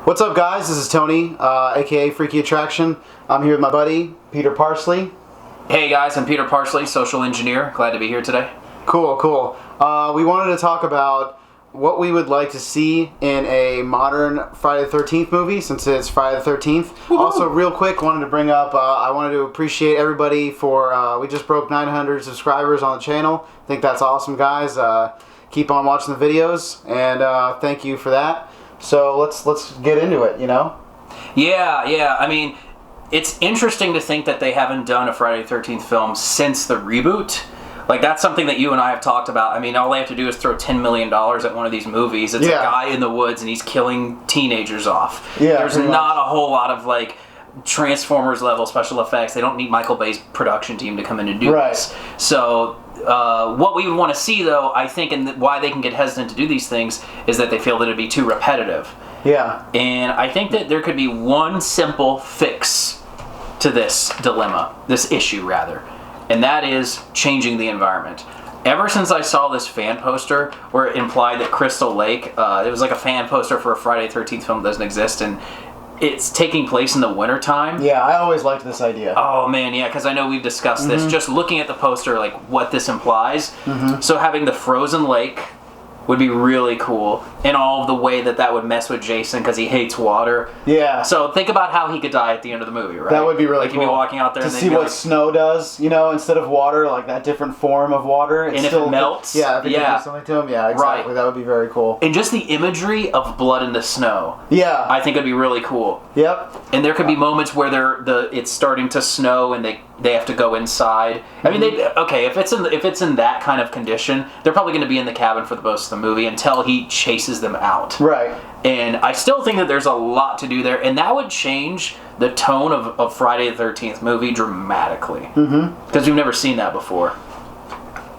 What's up, guys? This is Tony, aka Freaky Attraction. I'm here with my buddy, Peter Parsley. Hey guys, I'm Peter Parsley, social engineer. Glad to be here today. Cool. We wanted to talk about what we would like to see in a modern Friday the 13th movie, since it's Friday the 13th. Woo-hoo! Also, real quick, wanted to bring up, I wanted to appreciate everybody for, we just broke 900 subscribers on the channel. I think that's awesome, guys. Keep on watching the videos, and thank you for that. So let's get into it, you know? Yeah. I mean, it's interesting to think that they haven't done a Friday the 13th film since the reboot. Like, that's something that you and I have talked about. I mean, all they have to do is throw $10 million at one of these movies. It's a guy in the woods and he's killing teenagers off. Yeah, there's not a whole lot of, like, Transformers level special effects. They don't need Michael Bay's production team to come in and do this. So what we would want to see, though, I think, and why they can get hesitant to do these things, is that they feel that it'd be too repetitive. Yeah. And I think that there could be one simple fix to this dilemma, this issue, rather, and that is changing the environment. Ever since I saw this fan poster where it implied that Crystal Lake, it was like a fan poster for a Friday the 13th film that doesn't exist, and it's taking place in the wintertime. Yeah, I always liked this idea. Oh, man, yeah, because I know we've discussed this. Just looking at the poster, like, what this implies. So having the frozen lake would be really cool, and all of the way that would mess with Jason because he hates water. Yeah. So think about how he could die at the end of the movie, right? That would be really cool. He'd be walking out there to and see what snow does, you know, instead of water, like that different form of water. And if it melts. Yeah, if it does something to him, yeah, exactly. Right. That would be very cool. And just the imagery of blood in the snow. Yeah. I think it'd be really cool. Yep. And there could be moments where it's starting to snow and they have to go inside. I mean, if it's in that kind of condition, they're probably going to be in the cabin for the most of the movie until he chases them out. Right. And I still think that there's a lot to do there, and that would change the tone of Friday the 13th movie dramatically. Because we've never seen that before.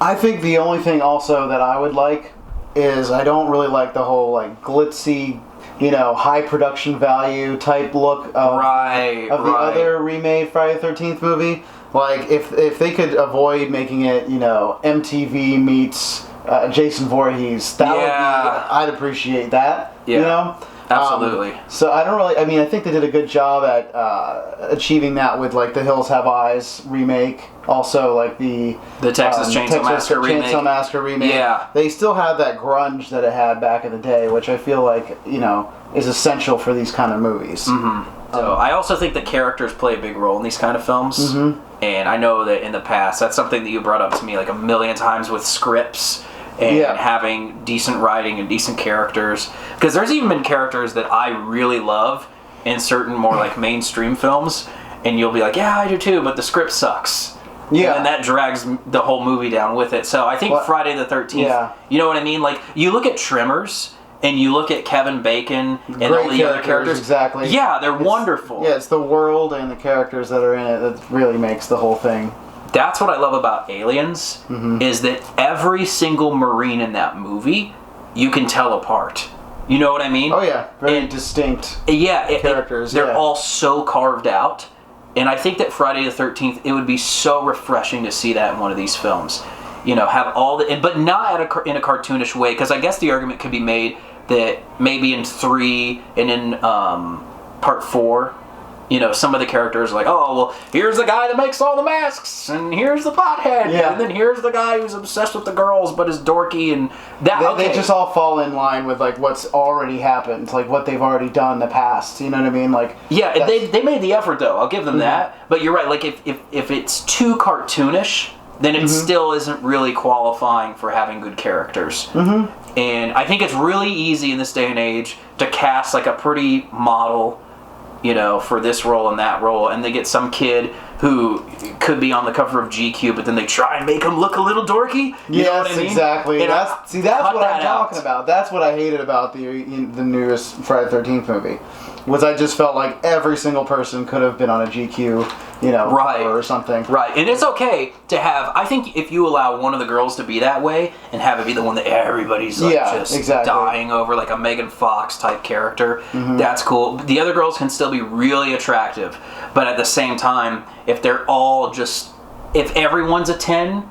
I think the only thing also that I would like is I don't really like the whole like glitzy, you know, high production value type look of the other remade Friday the 13th movie. Like, if they could avoid making it, you know, MTV meets Jason Voorhees, that would be, I'd appreciate that, you know? Absolutely. So I think they did a good job at achieving that with, like, the Hills Have Eyes remake. Also, like, the Texas Chainsaw Massacre remake. Yeah. They still have that grunge that it had back in the day, which I feel like, you know, is essential for these kind of movies. So I also think that characters play a big role in these kind of films. And I know that in the past, that's something that you brought up to me like a million times with scripts and having decent writing and decent characters. Because there's even been characters that I really love in certain more like mainstream films, and you'll be like, yeah, I do too, but the script sucks. Yeah. And that drags the whole movie down with it. So I think Friday the 13th, you know what I mean? Like, you look at Tremors, and you look at Kevin Bacon and all the other characters. Exactly. Yeah, they're wonderful. Yeah, it's the world and the characters that are in it that really makes the whole thing. That's what I love about Aliens, is that every single Marine in that movie, you can tell apart. You know what I mean? Oh, yeah. Very distinct characters. They're all so carved out. And I think that Friday the 13th, it would be so refreshing to see that in one of these films. You know, have all the... But not in a cartoonish way, because I guess the argument could be made that maybe in 3 and in part 4, you know, some of the characters are like, oh, well, here's the guy that makes all the masks, and here's the pothead, and then here's the guy who's obsessed with the girls but is dorky, and that. They just all fall in line with like what's already happened, like what they've already done in the past. You know what I mean? Like, yeah, they made the effort though. I'll give them that. But you're right. Like if it's too cartoonish, then it still isn't really qualifying for having good characters. And I think it's really easy in this day and age to cast like a pretty model, you know, for this role and that role, and they get some kid who could be on the cover of GQ, but then they try and make him look a little dorky. You know what I mean? Exactly. That's what I'm talking about. That's what I hated about the newest Friday the 13th movie. Was I just felt like every single person could have been on a GQ, you know, cover or something. Right, and it's okay to have, I think if you allow one of the girls to be that way and have it be the one that everybody's like dying over, like a Megan Fox type character, that's cool. The other girls can still be really attractive, but at the same time, if they're all just, if everyone's a 10,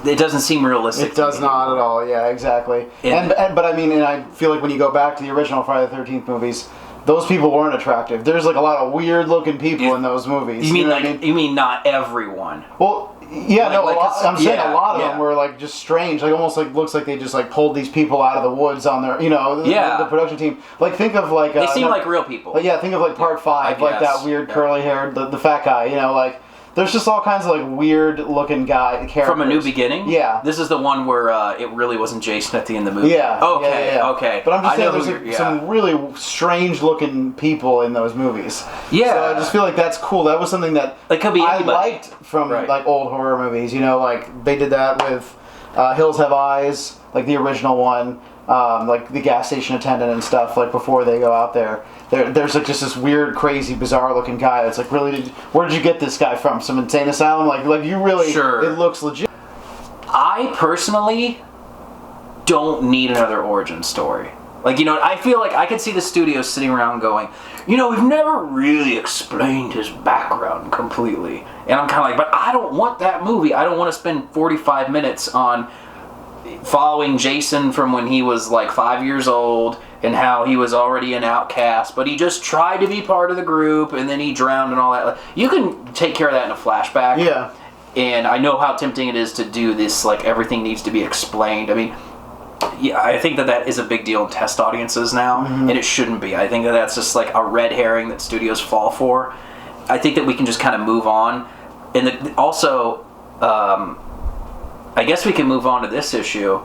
it doesn't seem realistic. It does not at all, yeah, exactly. But I mean, and I feel like when you go back to the original Friday the 13th movies, those people weren't attractive. There's like a lot of weird looking people in those movies. You mean know like what I mean? you mean not everyone? Well, yeah, Like- no, like, a lot, I'm saying a lot of yeah. them were like just strange. Like almost like looks like they just like pulled these people out of the woods on their, the production team. Like think of like They seem like real people. yeah, think of like Part 5, like that weird curly haired, the fat guy. Like. There's just all kinds of like weird looking characters. From A New Beginning? Yeah. This is the one where it really wasn't Jason at the end of the movie. Yeah. Okay, okay. But I'm just saying there's some really strange looking people in those movies. Yeah. So I just feel like that's cool. That was something that It could be I anybody. liked from like old horror movies. Like they did that with Hills Have Eyes, like the original one. Like the gas station attendant and stuff, like before they go out there. There's like just this weird, crazy, bizarre looking guy that's like, really, where did you get this guy from? Some insane asylum? Like you really, Sure. It looks legit. I personally don't need another origin story. Like, I feel like I could see the studio sitting around going, we've never really explained his background completely. And I'm kind of like, but I don't want that movie. I don't want to spend 45 minutes on following Jason from when he was like 5 years old and how he was already an outcast, but he just tried to be part of the group and then he drowned and all that. You can take care of that in a flashback. Yeah. And I know how tempting it is to do this, like everything needs to be explained. I mean, yeah, I think that is a big deal in test audiences now, and it shouldn't be. I think that's just like a red herring that studios fall for. I think that we can just kind of move on. And also, I guess we can move on to this issue,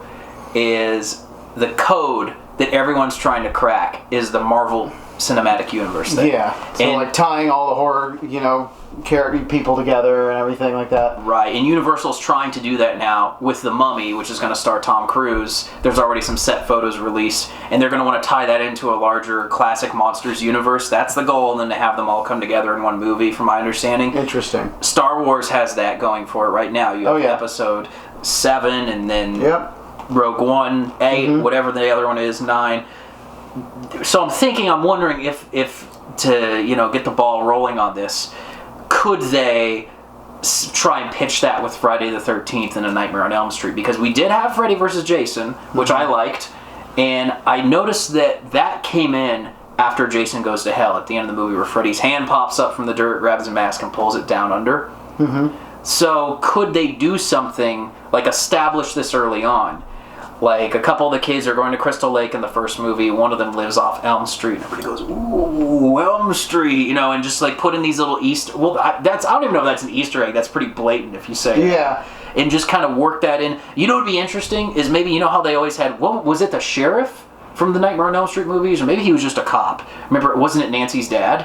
is the code that everyone's trying to crack is the Marvel Cinematic Universe thing. Yeah. So like tying all the horror, character people together and everything like that. Right, and Universal's trying to do that now with The Mummy, which is going to star Tom Cruise. There's already some set photos released, and they're going to want to tie that into a larger classic monsters universe. That's the goal, and then to have them all come together in one movie, from my understanding. Interesting. Star Wars has that going for it right now. You have Episode 7, and then Rogue One, 8, whatever the other one is, 9. So I'm wondering if to get the ball rolling on this, could they try and pitch that with Friday the 13th and A Nightmare on Elm Street? Because we did have Freddy vs. Jason, which I liked, and I noticed that came in after Jason Goes to Hell at the end of the movie, where Freddy's hand pops up from the dirt, grabs a mask, and pulls it down under. So could they do something like establish this early on? Like, a couple of the kids are going to Crystal Lake in the first movie. One of them lives off Elm Street. Everybody goes, ooh, Elm Street, and just like put in these little Easter... Well, I don't even know if that's an Easter egg. That's pretty blatant if you say Yeah. And just kind of work that in. You know what would be interesting is maybe, how they always had... What was it, the sheriff from the Nightmare on Elm Street movies? Or maybe he was just a cop. Remember, wasn't it Nancy's dad?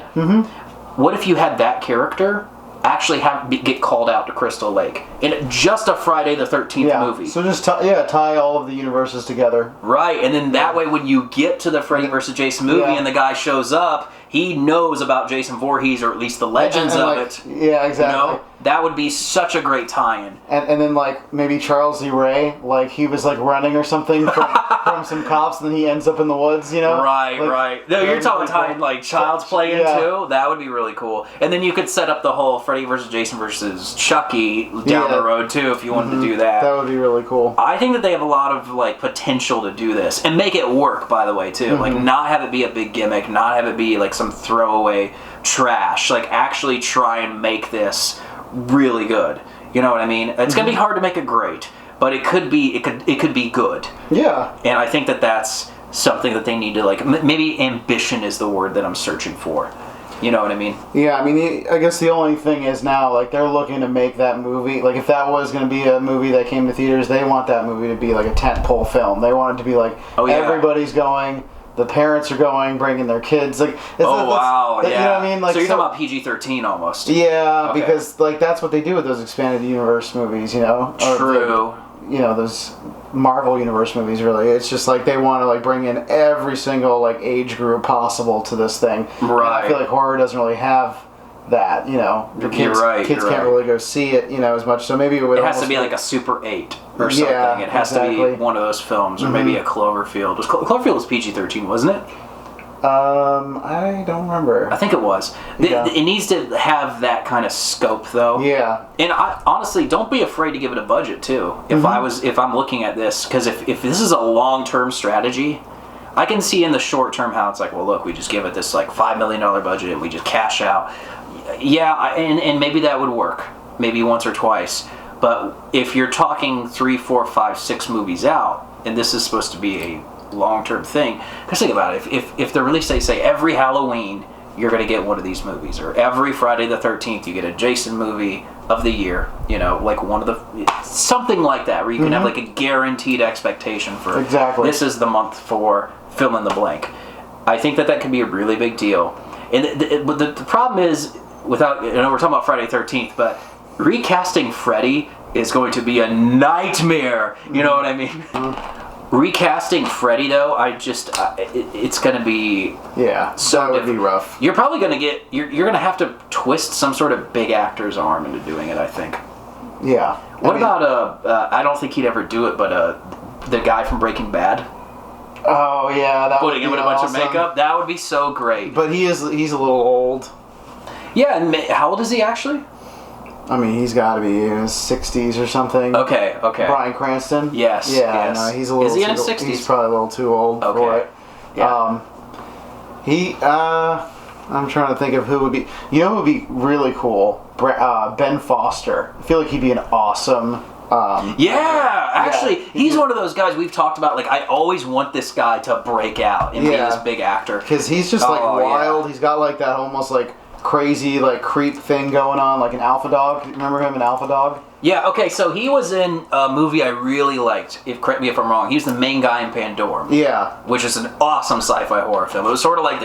What if you had that character actually get called out to Crystal Lake in just a Friday the 13th movie? So just tie all of the universes together. Right, and then that way when you get to the Freddy vs. Jason movie and the guy shows up, he knows about Jason Voorhees, or at least the legends of it. Yeah, exactly. That would be such a great tie-in. And then like maybe Charles E. Ray, like he was like running or something from some cops, and then he ends up in the woods, Right. No, you're talking tying like Child's Play into. That would be really cool. And then you could set up the whole Freddy vs. Jason versus Chucky down the road too, if you wanted to do that. That would be really cool. I think that they have a lot of like potential to do this and make it work, by the way, too. Like, not have it be a big gimmick, not have it be like some throwaway trash. Like, actually try and make this really good. You know what I mean? It's gonna be hard to make it great, but it could be good. Yeah. And I think that that's something that they need to, like, maybe ambition is the word that I'm searching for. You know what I mean? Yeah, I mean, I guess the only thing is now, like, they're looking to make that movie, like, if that was going to be a movie that came to theaters, they want that movie to be, like, a tentpole film. They want it to be, like, everybody's going, the parents are going, bringing their kids, like... wow, You know what I mean? Like, so you're talking about PG-13 almost. Yeah, because, like, that's what they do with those expanded universe movies, True. Those Marvel Universe movies, really. It's just like they want to like bring in every single like age group possible to this thing. Right. And I feel like horror doesn't really have that, The kids, kids can't really go see it, as much. So maybe it has to be like a Super 8 or something. Yeah, it has to be one of those films, or maybe a Cloverfield. Cloverfield was PG-13, wasn't it? I don't remember. I think it was. It needs to have that kind of scope, though. Yeah. And I honestly, don't be afraid to give it a budget too. If I'm looking at this, because if this is a long-term strategy, I can see in the short term how it's like, well, look, we just give it this like $5 million budget and we just cash out. Yeah, and maybe that would work, maybe once or twice. But if you're talking 3, 4, 5, 6 movies out, and this is supposed to be a long-term thing, because think about it, if the release date say every Halloween you're going to get one of these movies, or every Friday the 13th you get a Jason movie of the year, you know, like one of the, something like that, where you can have like a guaranteed expectation for, this is the month for fill in the blank. I think that could be a really big deal. And the problem is, without, you know, we're talking about Friday the 13th, but recasting Freddy is going to be a nightmare. You know what I mean? Recasting Freddy, though, it's going to be so that would be rough. You're probably going to get you're going to have to twist some sort of big actor's arm into doing it, I think. Yeah. What about I don't think he'd ever do it, but the guy from Breaking Bad. Oh yeah, that putting him in a bunch of makeup, that would be so great. But he's a little old. Yeah, and how old is he actually? I mean, he's got to be in his 60s or something. Okay. Bryan Cranston? Yes. Yeah, yes. no, he's a little Is he in too, his 60s? He's probably a little too old for it. Yeah. I'm trying to think of who would be... You know who would be really cool? Ben Foster. I feel like he'd be an awesome... actually, he's one of those guys we've talked about. Like, I always want this guy to break out and be this big actor. Because he's just, like, wild. Yeah. He's got, like, that almost, like... crazy like creep thing going on, like an Alpha Dog. Remember him in Alpha Dog? Yeah. Okay. So he was in a movie I really liked. Correct me if I'm wrong. He was the main guy in Pandora. Yeah. Which is an awesome sci-fi horror film. It was sort of like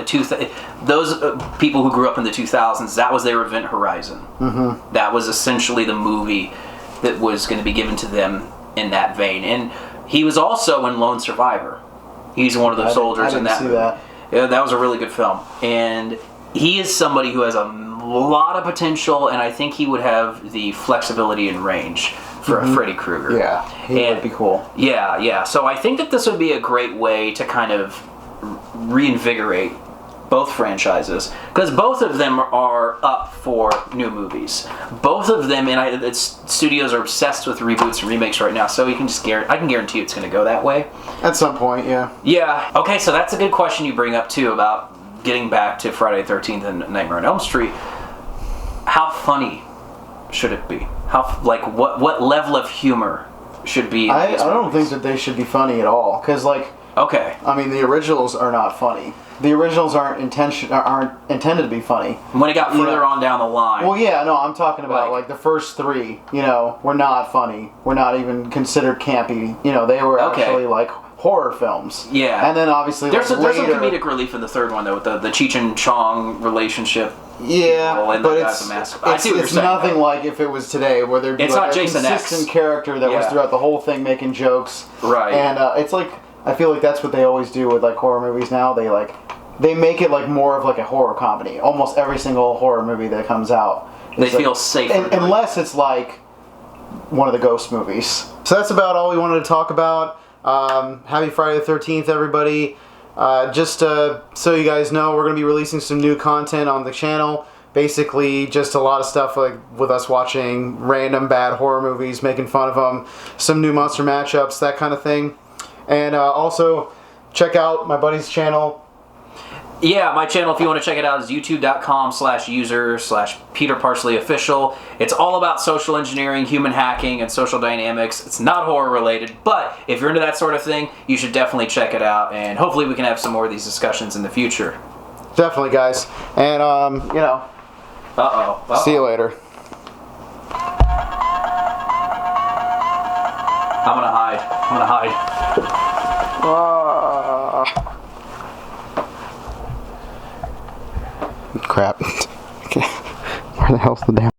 those people who grew up in the 2000s. That was their event horizon. Mm-hmm. That was essentially the movie that was going to be given to them in that vein. And he was also in Lone Survivor. He's one of the soldiers in that movie. Yeah, that was a really good film. And he is somebody who has a lot of potential, and I think he would have the flexibility and range for a Freddy Krueger. Yeah, he would be cool. Yeah. So I think that this would be a great way to kind of reinvigorate both franchises, because both of them are up for new movies. Both of them, and studios are obsessed with reboots and remakes right now, so you can I can guarantee it's going to go that way. At some point, yeah. Yeah. Okay, so that's a good question you bring up, too, about getting back to Friday the 13th and Nightmare on Elm Street. How funny should it be? What level of humor should be in I don't think that they should be funny at all, because I mean, the originals are not funny. The originals aren't intended to be funny. When it got further on down the line. Well, yeah, no, I'm talking about like the first 3. You know, were not funny. Were not even considered campy. You know, they were actually like horror films. Yeah. And then obviously there's some later, comedic relief in the third one though, with the Cheech and Chong relationship. Yeah, but it's nothing like if it was today, where there'd be like a consistent character that was throughout the whole thing making jokes. Right. And it's like, I feel like that's what they always do with like horror movies now. They make it like more of like a horror comedy. Almost every single horror movie that comes out, they feel safe. Unless it's like one of the Ghost movies. So that's about all we wanted to talk about. Happy Friday the 13th, everybody. Just so you guys know, we're going to be releasing some new content on the channel. Basically, just a lot of stuff like with us watching random bad horror movies, making fun of them, some new monster matchups, that kind of thing. And also, check out my buddy's channel. Yeah, my channel, if you want to check it out, is youtube.com/user/Peter Parsley Official. It's all about social engineering, human hacking, and social dynamics. It's not horror related, but if you're into that sort of thing, you should definitely check it out, and hopefully we can have some more of these discussions in the future. Definitely, guys. And, you know. Uh-oh. See you later. I'm gonna hide. Crap. Where the hell's the damn...